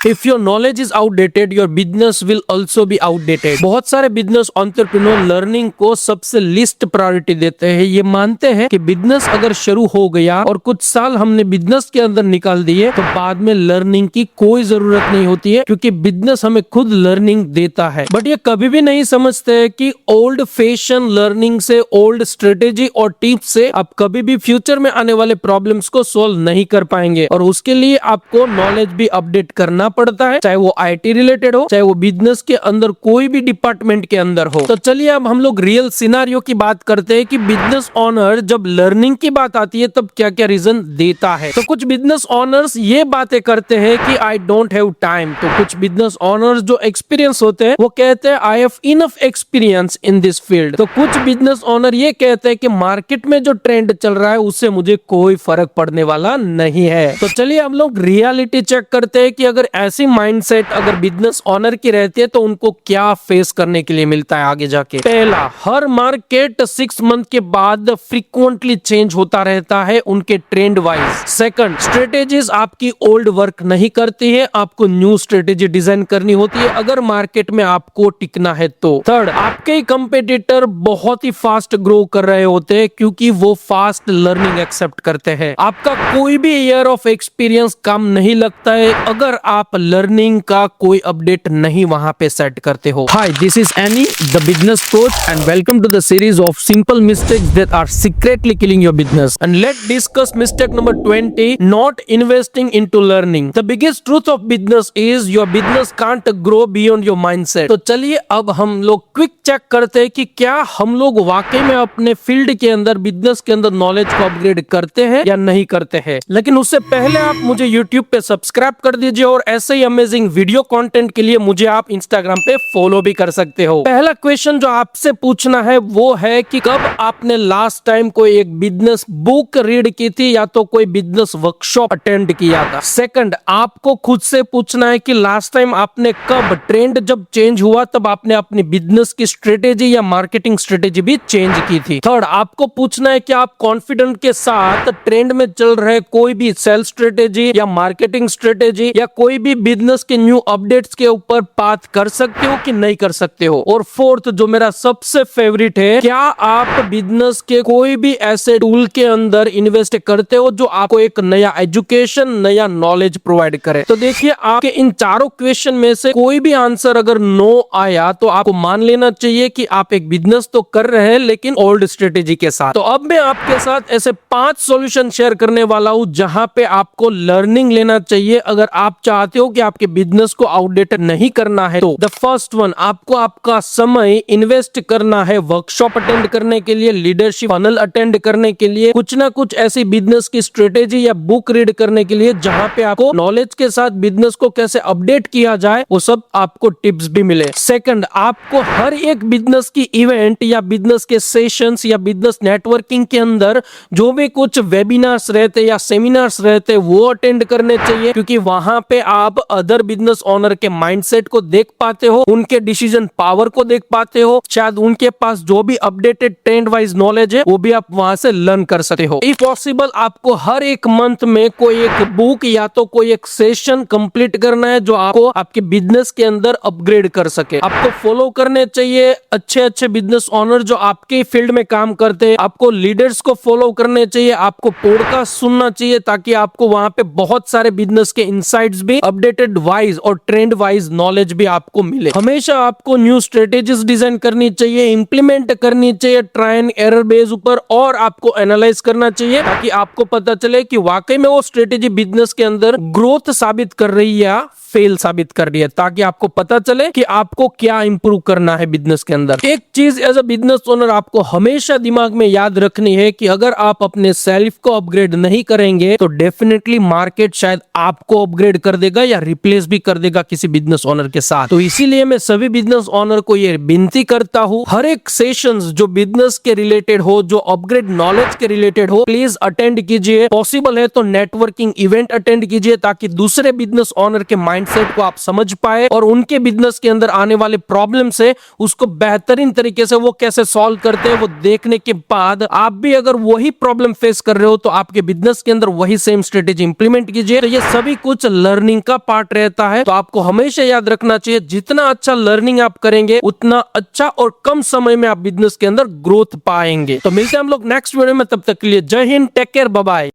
If your knowledge is outdated your business will also be outdated. बहुत सारे business entrepreneur learning को सबसे list priority देते हैं। ये मानते हैं कि बिजनेस अगर शुरू हो गया और कुछ साल हमने बिजनेस के अंदर निकाल दिए तो बाद में लर्निंग की कोई जरूरत नहीं होती है, क्योंकि बिजनेस हमें खुद लर्निंग देता है। बट ये कभी भी नहीं समझते कि ओल्ड फैशन लर्निंग से, ओल्ड स्ट्रेटेजी और टिप्स से आप कभी भी फ्यूचर में आने वाले प्रॉब्लम्स को सोल्व नहीं कर पाएंगे। और उसके लिए आपको नॉलेज भी अपडेट करना पड़ता है, चाहे वो आईटी रिलेटेड हो, चाहे वो बिजनेस के अंदर कोई भी डिपार्टमेंट के अंदर हो। तो चलिए अब हम लोग रियल सिनेरियो की बात करते हैं कि बिजनेस ओनर जब लर्निंग की बात आती है तब क्या क्या रीजन देता है। तो कुछ बिजनेस ओनर्स ये बातें करते हैं कि आई डोंट हैव टाइम। तो कुछ बिजनेस ओनर्स जो एक्सपीरियंस होते हैं वो कहते हैं I have enough experience in this field. तो कुछ बिजनेस ओनर ये कहते हैं कि मार्केट में जो ट्रेंड चल रहा है उससे मुझे कोई फर्क पड़ने वाला नहीं है। तो चलिए हम लोग रियलिटी चेक करते हैं कि अगर ऐसी माइंडसेट अगर बिजनेस ओनर की रहती है तो उनको क्या फेस करने के लिए मिलता है आगे जाके। पहला, हर मार्केट 6 मंथ के बाद फ्रीक्वेंटली चेंज होता रहता है उनके ट्रेंड वाइज। सेकंड, स्ट्रेटेजीज आपकी ओल्ड वर्क नहीं करती है, आपको न्यू स्ट्रेटेजी डिजाइन करनी होती है अगर मार्केट में आपको टिकना है तो। थर्ड, आपके कंपेटिटर बहुत ही फास्ट ग्रो कर रहे होते हैं क्योंकि वो फास्ट लर्निंग एक्सेप्ट करते हैं। आपका कोई भी ईयर ऑफ एक्सपीरियंस कम नहीं लगता है अगर आप लर्निंग का कोई अपडेट नहीं वहां पे सेट करते हो। Hi, this is Annie the business coach and welcome to the series of simple mistakes that are secretly killing your business. And let's discuss mistake number 20, not investing into learning. The biggest truth of business is your business can't grow beyond your mindset. तो चलिए अब हम लोग quick check करते हैं कि क्या हम लोग वाकई में अपने फील्ड के अंदर, बिजनेस के अंदर नॉलेज को अपग्रेड करते हैं या नहीं करते हैं। लेकिन उससे पहले आप मुझे यूट्यूब पे सब्सक्राइब कर दीजिए और ऐसे ही अमेजिंग वीडियो कंटेंट के लिए मुझे आप इंस्टाग्राम पे फॉलो भी कर सकते हो। पहला क्वेश्चन जो आपसे पूछना है वो है कि कब आपने लास्ट टाइम कोई एक बिजनेस बुक रीड की थी या तो कोई बिजनेस वर्कशॉप अटेंड किया था। सेकंड, आपको खुद से पूछना है कि लास्ट टाइम आपने कब, ट्रेंड जब चेंज हुआ तब आपने अपनी बिजनेस की स्ट्रेटेजी या मार्केटिंग स्ट्रेटेजी भी चेंज की थी। थर्ड, आपको पूछना है कि आप कॉन्फिडेंट के साथ ट्रेंड में चल रहे कोई भी सेल्स स्ट्रेटेजी या मार्केटिंग स्ट्रेटेजी या कोई भी बिजनेस के न्यू अपडेट्स के ऊपर बात कर सकते हो कि नहीं कर सकते हो। और फोर्थ, जो मेरा सबसे फेवरेट है, क्या आप बिजनेस के कोई भी ऐसे टूल के अंदर इन्वेस्ट करते हो जो आपको एक नया एजुकेशन, नया नॉलेज प्रोवाइड करे। तो देखिए, आपके इन चारों क्वेश्चन में से कोई भी आंसर अगर नो आया तो आपको मान लेना चाहिए कि आप एक बिजनेस तो कर रहे हैं लेकिन ओल्ड स्ट्रेटेजी के साथ। तो अब मैं आपके साथ ऐसे 5 सॉल्यूशन शेयर करने वाला हूं जहां पे आपको लर्निंग लेना चाहिए अगर आप चाहते हो कि आपके बिजनेस को आउटडेटेड नहीं करना है। तो द फर्स्ट वन, आपको आपका समय इन्वेस्ट करना है वर्कशॉप अटेंड करने के लिए, लीडरशिप फनल अटेंड करने के लिए, कुछ ना कुछ ऐसी बिजनेस की स्ट्रेटेजी या बुक रीड करने के लिए जहां पे आपको नॉलेज के साथ बिजनेस को कैसे अपडेट किया जाए वो सब आपको टिप्स भी मिले। सेकंड, आपको हर एक बिजनेस की इवेंट या बिजनेस के सेशंस या बिजनेस नेटवर्किंग के अंदर जो भी कुछ वेबिनार्स रहते या सेमिनार्स रहते वो अटेंड करने चाहिए, क्योंकि वहां पे आप अदर बिजनेस ओनर के माइंडसेट को देख पाते हो, उनके डिसीजन पावर को देख पाते हो, शायद उनके पास जो भी अपडेटेड ट्रेंड वाइज नॉलेज है वो भी आप वहां से लर्न कर सकते हो। इफ पॉसिबल आपको हर एक मंथ में कोई एक बुक या तो कोई एक सेशन कंप्लीट करना है जो आपको आपके बिजनेस के अंदर अपग्रेड कर सके। आपको फॉलो करने चाहिए अच्छे अच्छे बिजनेस ओनर जो आपके फील्ड में काम करते हैं, आपको लीडर्स को फॉलो करने चाहिए, आपको पॉडकास्ट सुनना चाहिए ताकि आपको वहां पे बहुत सारे बिजनेस के इनसाइट्स भी अपडेटेड वाइज और ट्रेंड वाइज नॉलेज भी आपको मिले। हमेशा आपको न्यू स्ट्रेटेजीज डिजाइन करनी चाहिए, इंप्लीमेंट करनी चाहिए ट्राई एंड एरर बेस ऊपर, और आपको एनालाइज करना चाहिए ताकि आपको पता चले कि वाकई में वो स्ट्रेटेजी बिजनेस के अंदर ग्रोथ साबित कर रही है या फेल साबित कर रही है, ताकि आपको पता चले कि आपको क्या इंप्रूव करना है बिजनेस के अंदर। एक चीज एज अ बिजनेस ओनर आपको हमेशा दिमाग में याद रखनी है कि अगर आप अपने सेल्फ को अपग्रेड नहीं करेंगे तो डेफिनेटली मार्केट शायद आपको अपग्रेड कर देगा या रिप्लेस भी कर देगा किसी बिजनेस ओनर के साथ। तो इसीलिए मैं सभी बिजनेस ओनर को ये विनती करता हूँ, हर एक सेशंस जो बिजनेस के रिलेटेड हो, जो अपग्रेड नॉलेज के रिलेटेड हो, प्लीज अटेंड कीजिए। पॉसिबल है तो नेटवर्किंग इवेंट अटेंड कीजिए ताकि दूसरे बिजनेस ओनर के माइंडसेट को आप समझ पाए और उनके बिजनेस के अंदर आने वाले प्रॉब्लम से उसको बेहतरीन तरीके से वो कैसे सॉल्व करते हैं वो देखने के बाद आप भी अगर वही प्रॉब्लम फेस कर रहे हो तो आपके बिजनेस के अंदर वही सेम स्ट्रेटेजी इंप्लीमेंट कीजिए। तो ये सभी कुछ लर्निंग का पार्ट रहता है। तो आपको हमेशा याद रखना चाहिए, जितना अच्छा लर्निंग आप करेंगे उतना अच्छा और कम समय में आप बिजनेस के अंदर ग्रोथ पाएंगे। तो मिलते हैं हम लोग नेक्स्ट वीडियो में, तब तक के लिए Jai Hind, take care, bye bye.